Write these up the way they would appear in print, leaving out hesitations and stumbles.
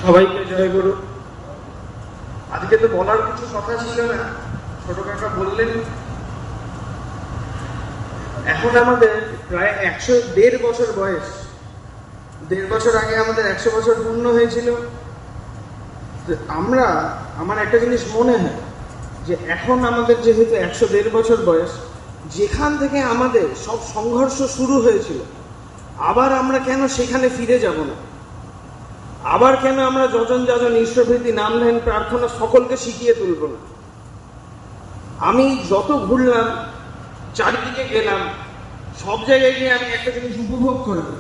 সবাইকে জয় গুরু। আজকে তো বলার কিছু কথা ছিল না, ছোট কাকা বললেন। এখন আমাদের প্রায় 101.5 বছর বয়স। 1.5 বছর আগে আমাদের 100 বছর পূর্ণ হয়েছিল। আমার একটা জিনিস মনে হয় যে এখন আমাদের যেহেতু 101.5 বছর বয়স, যেখান থেকে আমাদের সব সংঘর্ষ শুরু হয়েছিল, আবার আমরা কেন সেখানে ফিরে যাব না? আবার কেন আমরা যজন যাজন ঈশ্বরভীতি, নাম ধ্যান, প্রার্থনা সকলকে শিখিয়ে তুলব না? আমি যত ঘুরলাম, চারিদিকে গেলাম, সব জায়গায় গিয়ে আমি একটা জিনিস উপভোগ করলাম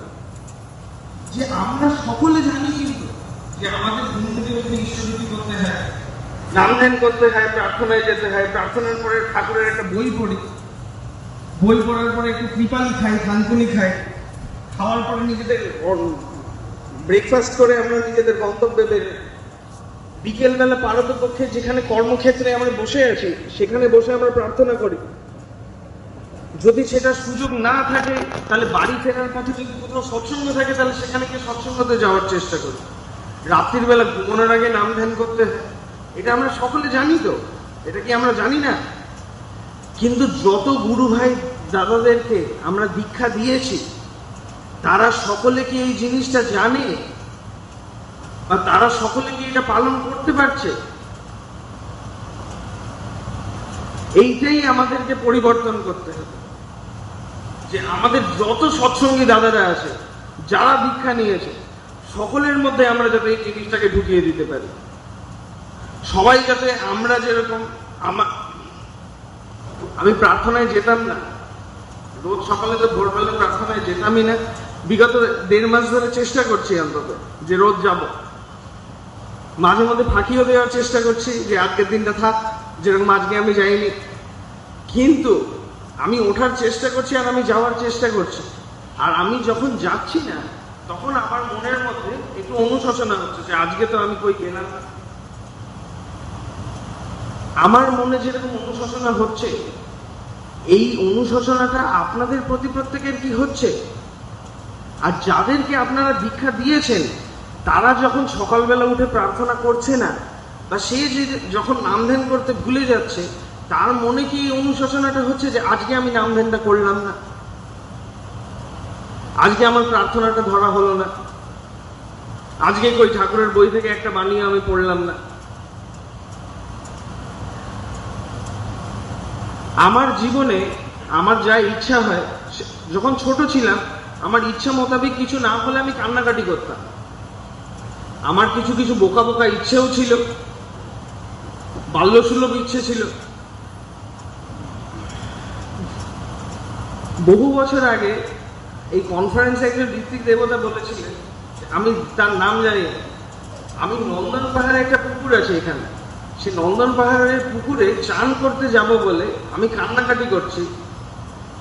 যে আমরা সকলে জানি কিন্তু যে আমাদের ঘুম থেকে উঠে ঈশ্বরভীতি করতে হয়, নাম ধ্যান করতে হয়, প্রার্থনায় যেতে হয়, প্রার্থনার পরে ঠাকুরের একটা বই পড়ি, বই পড়ার পরে একটু কৃপালি খাই, থানকুনি খাই, খাওয়ার পরে নিজেদের ব্রেকফাস্ট করে আমরা নিজেদের গন্তব্যে বেরোই। বিকেলবেলা পারতপক্ষে যেখানে কর্মক্ষেত্রে আমরা বসে আছি সেখানে বসে আমরা প্রার্থনা করি। যদি সেটা সুযোগ না থাকে তাহলে বাড়ি ফেরার পথে যদি কোথাও সৎসঙ্গ থাকে তাহলে সেখানে গিয়ে সৎসঙ্গতে যাওয়ার চেষ্টা করি। রাত্রির বেলা ঘুমানোর আগে নাম ধ্যান করতে হয়, এটা আমরা সকলে জানি। তো এটা কি আমরা জানি না? কিন্তু যত গুরু ভাই দাদাদেরকে আমরা দীক্ষা দিয়েছি তারা সকলে কি এই জিনিসটা জানে, বা তারা সকলে কি এটা পালন করতে পারছে? এইটাই আমাদেরকে পরিবর্তন করতে হবে। যে আমাদের যত সৎসঙ্গী দাদারা আছে, যারা দীক্ষা নিয়েছে, সকলের মধ্যে আমরা যাতে এই জিনিসটাকে ঢুকিয়ে দিতে পারি। সবাই যাতে আমরা যেরকম, আমি প্রার্থনায় যেতাম না, রোজ সকালে তো ভোরবেলা প্রার্থনায় যেতামই না। বিগত 1.5 মাস ধরে চেষ্টা করছি অন্তত যে রোজ যাব। মাঝে মধ্যে ফাঁকিও দেওয়ার চেষ্টা করছি যে আজকের দিনটা থাক, যেরকম আজকে আমি যাইনি, কিন্তু আমি ওঠার চেষ্টা করছি আর আমি যাওয়ার চেষ্টা করছি। আর আমি যখন যাচ্ছি না তখন আমার মনের মধ্যে একটু অনুশোচনা হচ্ছে যে আজকে তো আমি কই গেলাম না। আমার মনে যেরকম অনুশোচনা হচ্ছে, এই অনুশোচনাটা আপনাদের প্রতি প্রত্যেকের কি হচ্ছে? আর যাদেরকে আপনারা দীক্ষা দিয়েছেন তারা যখন সকালবেলা উঠে প্রার্থনা করছে না, বা সে যে যখন নাম ধ্যান করতে ভুলে যাচ্ছে, তার মনে কি অনুশোচনাটা হচ্ছে যে আজকে আমি নাম ধ্যানটা করলাম না, আজকে আমার প্রার্থনাটা ধরা হলো না, আজকে কই ঠাকুরের বই থেকে একটা বাণী আমি পড়লাম না? আমার জীবনে আমার যা ইচ্ছা হয়, যখন ছোট ছিলাম আমার ইচ্ছা মোতাবেক কিছু না হলে আমি কান্নাকাটি করতাম। আমার কিছু কিছু বোকা বোকা ইচ্ছেও ছিল, বাল্যসুলভ ইচ্ছে ছিল। বহু বছর আগে এই কনফারেন্সে একজন ঋত্বিক দেবতা বলেছিলেন, আমি তার নাম জানি না, আমি নন্দন পাহাড়ে একটা পুকুর আছে এখানে, সে নন্দন পাহাড়ের পুকুরে চান করতে যাব বলে আমি কান্নাকাটি করছি।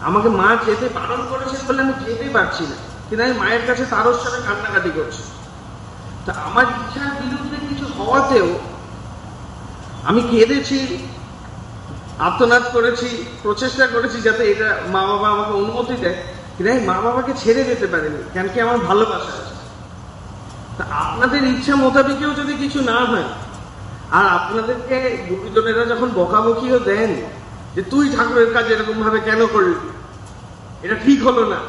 আমাকে মা যেতে বারণ করেছে বলে আমি যেতে পারছি না, কিন্তু আমি মায়ের কাছে তারস্বরে সাথে কান্নাকাটি করছি। তা আমার ইচ্ছার বিরুদ্ধে কিছু হওয়াতেও আমি কেঁদেছি, আর্তনাদ করেছি, প্রচেষ্টা করেছি যাতে এটা মা বাবা আমাকে অনুমতি দেয়, কিন্তু আমি মা বাবাকে ছেড়ে যেতে পারিনি, কেন কি আমার ভালোবাসা আছে। তা আপনাদের ইচ্ছা মোতাবেকেও যদি কিছু না হয়, আর আপনাদেরকে গুরুজনেরা যখন বকাবকিও দেন যে তুই ঠাকুরের কাজ এরকম ভাবে কেন করলি, এটা ঠিক হলো না,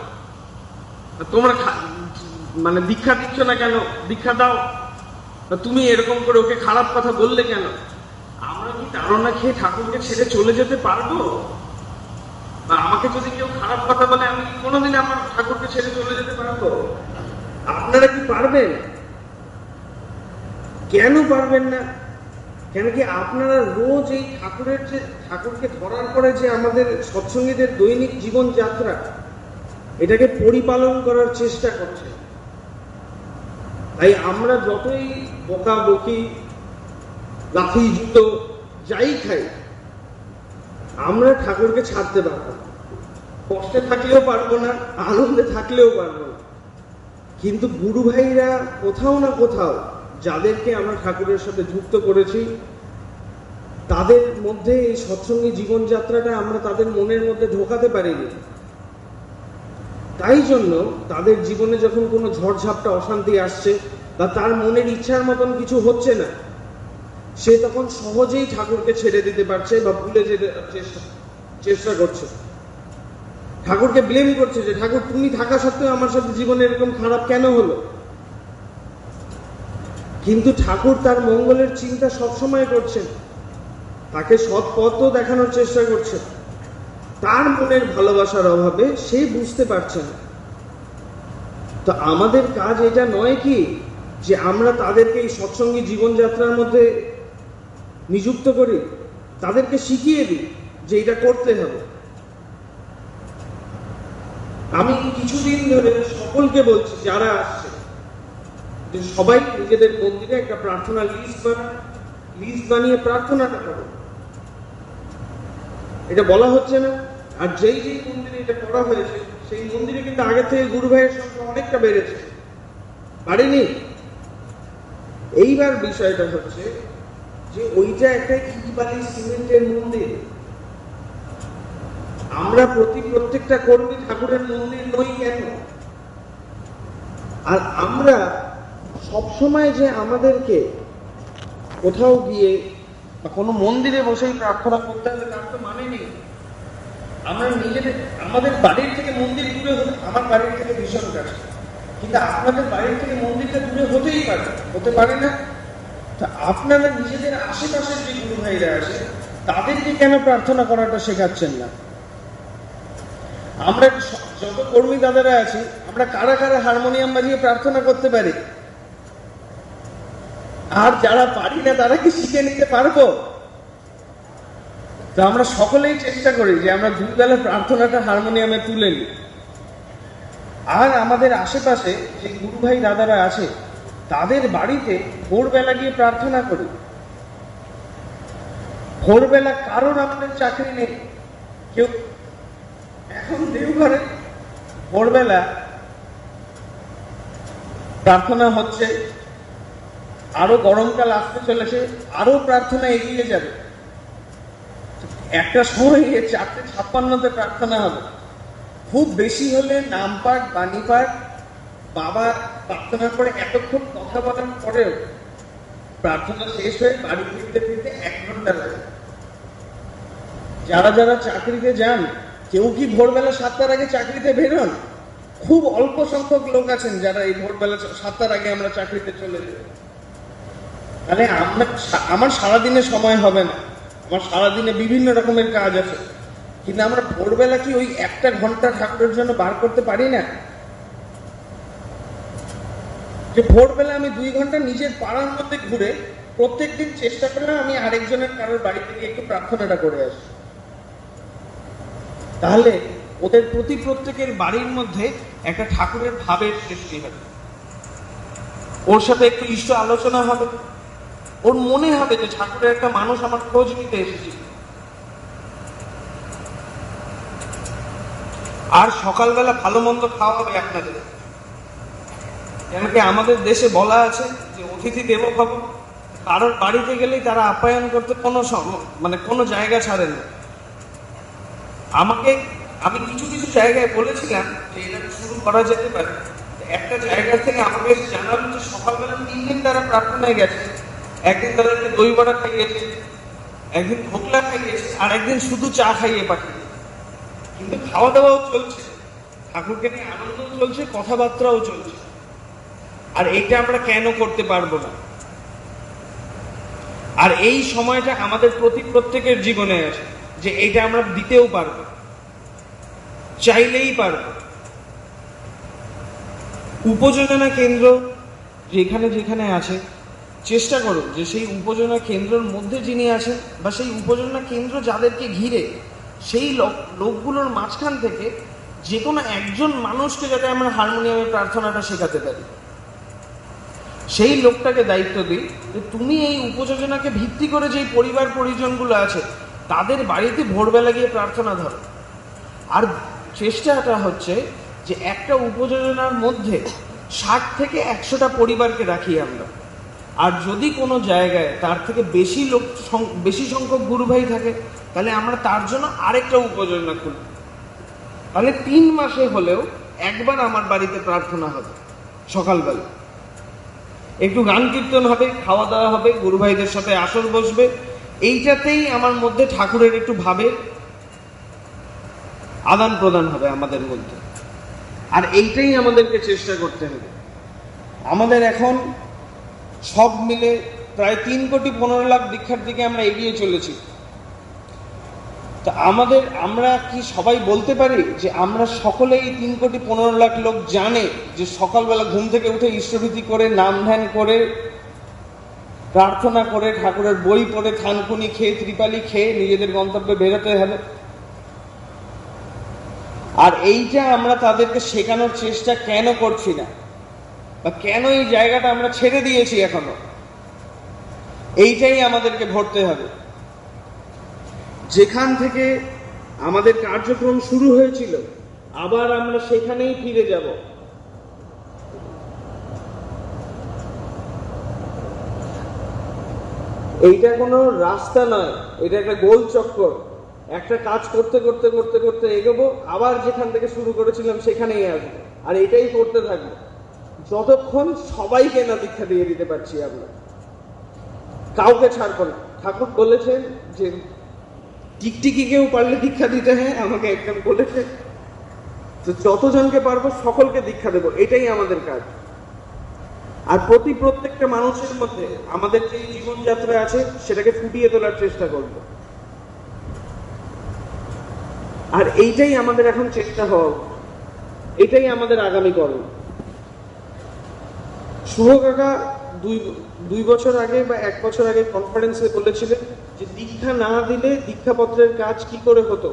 তোমরা মানে দীক্ষা দিচ্ছ না কেন, দীক্ষা দাও, তুমি এরকম করে ওকে খারাপ কথা বললে কেন? আমরা কি তাড়না খেয়ে ঠাকুরকে ছেড়ে চলে যেতে পারবো? বা আমাকে যদি কেউ খারাপ কথা বলে আমি কি কোনোদিন আমার ঠাকুরকে ছেড়ে চলে যেতে পারবো? আপনারা কি পারবেন? কেন পারবেন না? কেন কি আপনারা রোজ এই ঠাকুরকে ধরার পরে যে আমাদের সৎসঙ্গীদের দৈনিক জীবনযাত্রা, এটাকে পরিপালন করার চেষ্টা করছে। তাই আমরা যতই বকা বকি, লাথি জুতো যাই খাই, আমরা ঠাকুরকে ছাড়তে পারবো না। কষ্টে থাকলেও পারবো না, আনন্দে থাকলেও পারবো না। কিন্তু গুরু ভাইরা কোথাও না কোথাও যাদেরকে আমরা ঠাকুরের সাথে যুক্ত করেছি, তাদের মধ্যে এই সৎসঙ্গী জীবনযাত্রাটা আমরা তাদের মনের মধ্যে ঢোকাতে পারিনি। তাই জন্য তাদের জীবনে যখন কোনো ঝড়ঝাপটা, অশান্তি আসছে, বা তার মনের ইচ্ছার মতন কিছু হচ্ছে না, সে তখন সহজেই ঠাকুরকে ছেড়ে দিতে পারছে বা ভুলে যেতে চেষ্টা করছে, ঠাকুরকে ব্লেম করছে যে ঠাকুর তুমি থাকা সত্ত্বেও আমার সাথে জীবনে এরকম খারাপ কেন হলো। কিন্তু ঠাকুর তার মঙ্গলের চিন্তা সবসময় করছেন, তাকে সৎ পথও দেখানোর চেষ্টা করছেন। তার মনের ভালোবাসার অভাবে সে বুঝতে পারছে না। তো আমাদের কাজ এটা নয় কি যে আমরা তাদেরকে এই সৎসঙ্গী জীবনযাত্রার মধ্যে নিযুক্ত করি, তাদেরকে শিখিয়ে দিই যে এটা করতে হবে। আমি কিছুদিন ধরে সকলকে বলছি যারা আসছে যে সবাই নিজেদের মন্দিরে একটা প্রার্থনা লিস্ট বানিয়ে প্রার্থনাটা করো। এটা বলা হচ্ছে না। আর যেই যেই মন্দিরে এটা করা হয়েছে সেই মন্দিরে কিন্তু আগে থেকে গুরু ভাইয়ের সংখ্যা অনেকটা বেড়েছে, বাড়েনি। এইবার বিষয়টা হচ্ছে যে ওইটা একটা ইট বালি সিমেন্টের মন্দির। আমরা প্রত্যেকটা কর্মী ঠাকুরের মন্দির নই কেন? আর আমরা সবসময় যে আমাদেরকে কোথাও গিয়ে বা কোনো মন্দিরে বসেই প্রার্থনা করতে হবে তার তো মানে নেই। আমরা আমাদের বাড়ির থেকে মন্দির দূরে আমার বাড়ির থেকে ভীষণ কাছে, কিন্তু আপনাদের বাড়ির থেকে মন্দিরটা দূরে হতে পারে না। তা আপনারা নিজেদের আশেপাশের যে গুরু ভাইরা আছে তাদেরকে কেন প্রার্থনা করাটা শেখাচ্ছেন না? আমরা যত কর্মী দাদারা আছি আমরা কারা কারা হারমোনিয়াম বাজিয়ে প্রার্থনা করতে পারি? আর যারা পারি না তারা কি শিখে নিতে পারবো? তো আমরা সকলেই চেষ্টা করি যে আমরা দুই বেলা প্রার্থনাটা হারমোনিয়ামে তুলে নিই। আর আমাদের আশেপাশে যে গুরু ভাই দাদারা আছে তাদের বাড়িতে ভোরবেলা গিয়ে প্রার্থনা করি। ভোরবেলা কারণ আমাদের চাকরি নেই, কেউ এখন দেওঘরে ভোরবেলা প্রার্থনা হচ্ছে, আরো গরমকাল আসতে চলেছে, আরো প্রার্থনা এগিয়ে যাবে। একটা সময় 4:56 প্রার্থনা হবে, খুব বেশি হলে নামপাঠ বাণীপাঠ, বাবা প্রার্থনার পরে এতক্ষণ কথা বলার পরেও প্রার্থনা শেষ হয়ে বাড়ি ফিরতে 1 ঘন্টা লাগে। যারা যারা চাকরিতে যান, কেউ কি ভোরবেলা 7টার আগে চাকরিতে বেরোন? খুব অল্প সংখ্যক লোক আছেন যারা এই ভোরবেলা 7টার আগে আমরা চাকরিতে চলে যাই। তাহলে আমার সারাদিনে সময় হবে না, আমার সারাদিনে বিভিন্ন রকমের কাজ আছে, কিন্তু আমরা ভোরবেলা কি ওই 1 ঘন্টা ঠাকুরের জন্য বার করতে পারি না? যে ভোরবেলা আমি 2 ঘন্টা নিজের পাড়ার মধ্যে ঘুরে প্রত্যেকদিন চেষ্টা করলাম আমি আরেকজনের কারোর বাড়ি থেকে একটু প্রার্থনাটা করে আসি। তাহলে ওদের প্রত্যেকের বাড়ির মধ্যে একটা ঠাকুরের ভাবের সৃষ্টি হবে, ওর সাথে একটু ইষ্ট আলোচনা হবে, ওর মনে হবে যে ঠাকুরের একটা মানুষ আমার খোঁজ নিতে এসেছে। আর সকালবেলা ভালো মন্দ খাওয়া হবে আপনাদের, কেন কি আমাদের দেশে বলা আছে যে অতিথি দেব ভব। কারোর বাড়িতে গেলেই তারা আপ্যায়ন করতে কোনো জায়গা ছাড়েন না। আমি কিছু জায়গায় বলেছিলাম যে এটা শুরু করা যেতে পারে। একটা জায়গা থেকে আমাকে জানালো যে সকালবেলা 3 দিন তারা প্রার্থনায় গেছে, একদিন তাদেরকে দই বড়া খাইয়েছে, একদিন ঢোকলা খাইয়েছে, আর একদিন শুধু চা খাইয়ে পাঠিয়েছে। কিন্তু খাওয়া দাওয়াও চলছে, ঠাকুরকে নিয়ে আনন্দও চলছে, কথাবার্তাও চলছে। আর এটা আমরা কেন করতে পারবো না? আর এই সময়টা আমাদের প্রত্যেকের জীবনে আছে যে এটা আমরা দিতেও পারবো, চাইলেই পারবো। উপযোজনা কেন্দ্র যেখানে যেখানে আছে চেষ্টা করুন যে সেই উপযোজনা কেন্দ্রের মধ্যে যিনি আছেন বা সেই উপযোজনা কেন্দ্র যাদেরকে ঘিরে সেই লোকগুলোর মাঝখান থেকে যে কোনো একজন মানুষকে যাতে আমরা হারমোনিয়ামে প্রার্থনাটা শেখাতে পারি, সেই লোকটাকে দায়িত্ব দিই যে তুমি এই উপযোজনাকে ভিত্তি করে যেই পরিবার পরিজনগুলো আছে তাদের বাড়িতে ভোরবেলা গিয়ে প্রার্থনা ধরো। আর চেষ্টাটা হচ্ছে যে একটা উপযোজনার মধ্যে 60 থেকে 100টা পরিবারকে রাখি আমরা। আর যদি কোনো জায়গায় তার থেকে বেশি সংখ্যক গুরু ভাই থাকে তাহলে আমরা তার জন্য আরেকটা উপযোজনা খুলি। তাহলে 3 মাসে হলেও একবার আমার বাড়িতে প্রার্থনা হবে সকালবেলা। একটু গান কীর্তন হবে, খাওয়া দাওয়া হবে, গুরু ভাইদের সাথে আসর বসবে, এইটাতেই আমার মধ্যে ঠাকুরের একটু ভাবের আদান প্রদান হবে আমাদের মধ্যে। আর এইটাই আমাদেরকে চেষ্টা করতে হবে। আমাদের এখন সব মিলে প্রায় 3,15,00,000 দীক্ষার দিকে আমরা এগিয়ে চলেছি। তা আমরা কি সবাই বলতে পারি যে আমরা সকলেই 3,15,00,000 লোক জানে যে সকালবেলা ঘুম থেকে উঠে ঈশ্বরীতি করে, নাম ধ্যান করে, প্রার্থনা করে, ঠাকুরের বই পড়ে, থানকুনি খেয়ে, ত্রিপালি খেয়ে নিজেদের গন্তব্যে বেরোতে হবে? আর এইটা আমরা তাদেরকে শেখানোর চেষ্টা কেন করছি না, বা কেন এই জায়গাটা আমরা ছেড়ে দিয়েছি এখনো, এইটাই আমাদেরকে ভরতে হবে। যেখান থেকে আমাদের কার্যক্রম শুরু হয়েছিল আবার আমরা সেখানেই ফিরে যাব। এইটা কোনো রাস্তা নয়, এটা একটা গোল চক্কর। একটা কাজ করতে করতে করতে করতে এগোবো, আবার যেখান থেকে শুরু করেছিলাম সেখানেই আসবো, আর এটাই করতে থাকবো যতক্ষণ সবাইকে না দীক্ষা দিয়ে দিতে পারছি। আমরা কাউকে ছাড়বো না। ঠাকুর বলেছেন যে টিকটিকিকেও পারলে দীক্ষা দিতে হয়, আমাকে একদম বলেছে। তো যতজনকে পারবো সকলকে দীক্ষা দেবো, এটাই আমাদের কাজ। আর প্রত্যেকটা মানুষের মধ্যে আমাদের যে জীবনযাত্রা আছে সেটাকে ফুটিয়ে তোলার চেষ্টা করব। আর এইটাই আমাদের এখন চেষ্টা হওয়া, এটাই আমাদের আগামী কর্ম। শুভ কাকা দুই বছর আগে বা 1 বছর আগে কনফারেন্সে বলেছিলেন যে দীক্ষা না দিলে দীক্ষাপত্রের কাজ কি করে হতো।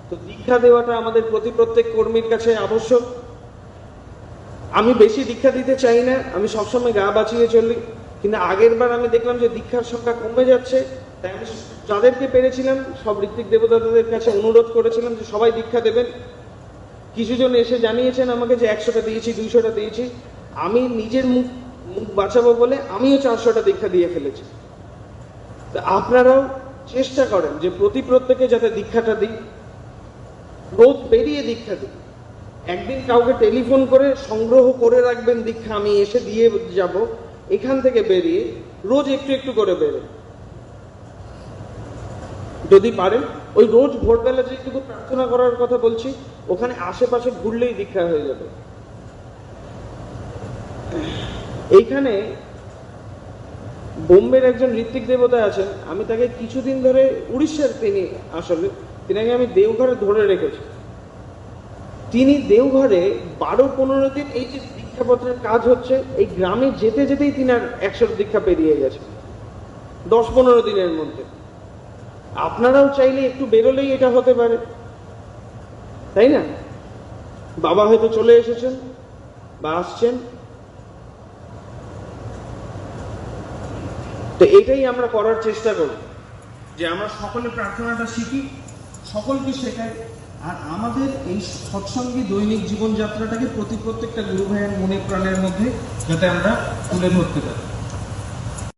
তো দীক্ষা দেওয়াটা আমাদের প্রত্যেক কর্মীর কাছে আবশ্যক। আমি বেশি দীক্ষা দিতে চাই না, আমি সবসময় গা বাঁচিয়ে চলি, কিন্তু আগের বার আমি দেখলাম যে দীক্ষার সংখ্যা কমে যাচ্ছে। তাই আমি যাদেরকে পেরেছিলাম সব ঋত্বিক দেবতাদের কাছে অনুরোধ করেছিলাম যে সবাই দীক্ষা দেবেন। কিছুজন এসে জানিয়েছেন আমাকে যে 100টা দিয়েছি, 200টা দিয়েছি। আমি নিজের মুখ বাঁচাবো বলে আমিও 400টা দীক্ষা দিয়ে ফেলেছি। আপনারাও চেষ্টা করেন যে প্রত্যেকে যাতে দীক্ষাটা দিই, রোজ বেরিয়ে দীক্ষা দিই। একদিন কাউকে টেলিফোন করে সংগ্রহ করে রাখবেন দীক্ষা, আমি এসে দিয়ে যাব। এখান থেকে বেরিয়ে রোজ একটু করে বেরোন। যদি পারেন ওই রোজ ভোরবেলা যেটুকু প্রার্থনা করার কথা বলছি, ওখানে আশেপাশে ঘুরলেই দীক্ষা হয়ে যাবে। এইখানে বোম্বের একজন ঋত্বিক দেবতা আছেন, আমি তাকে কিছুদিন ধরে, উড়িষ্যার তিনি, তিনাকে আমি দেওঘরে ধরে রেখেছি। তিনি দেওঘরে 12-15 দিন এই যে দীক্ষাপত্রের কাজ হচ্ছে, এই গ্রামে যেতেই তিনার 100 দীক্ষা পেরিয়ে গেছে 10-15 দিনের মধ্যে। আপনারাও চাইলে একটু বেরোলেই এটা হতে পারে, তাই না? বাবা হয়তো চলে এসেছেন বা আসছেন, তো এটাই আমরা করার চেষ্টা করব যে আমরা সকলে প্রার্থনাটা শিখি, সকলকে শেখাই, আর আমাদের এই সৎসঙ্গী দৈনিক জীবনযাত্রাটাকে প্রত্যেকটা গুরু ভাইয়ের মনে প্রাণের মধ্যে যাতে আমরা তুলে ধরতে পারি।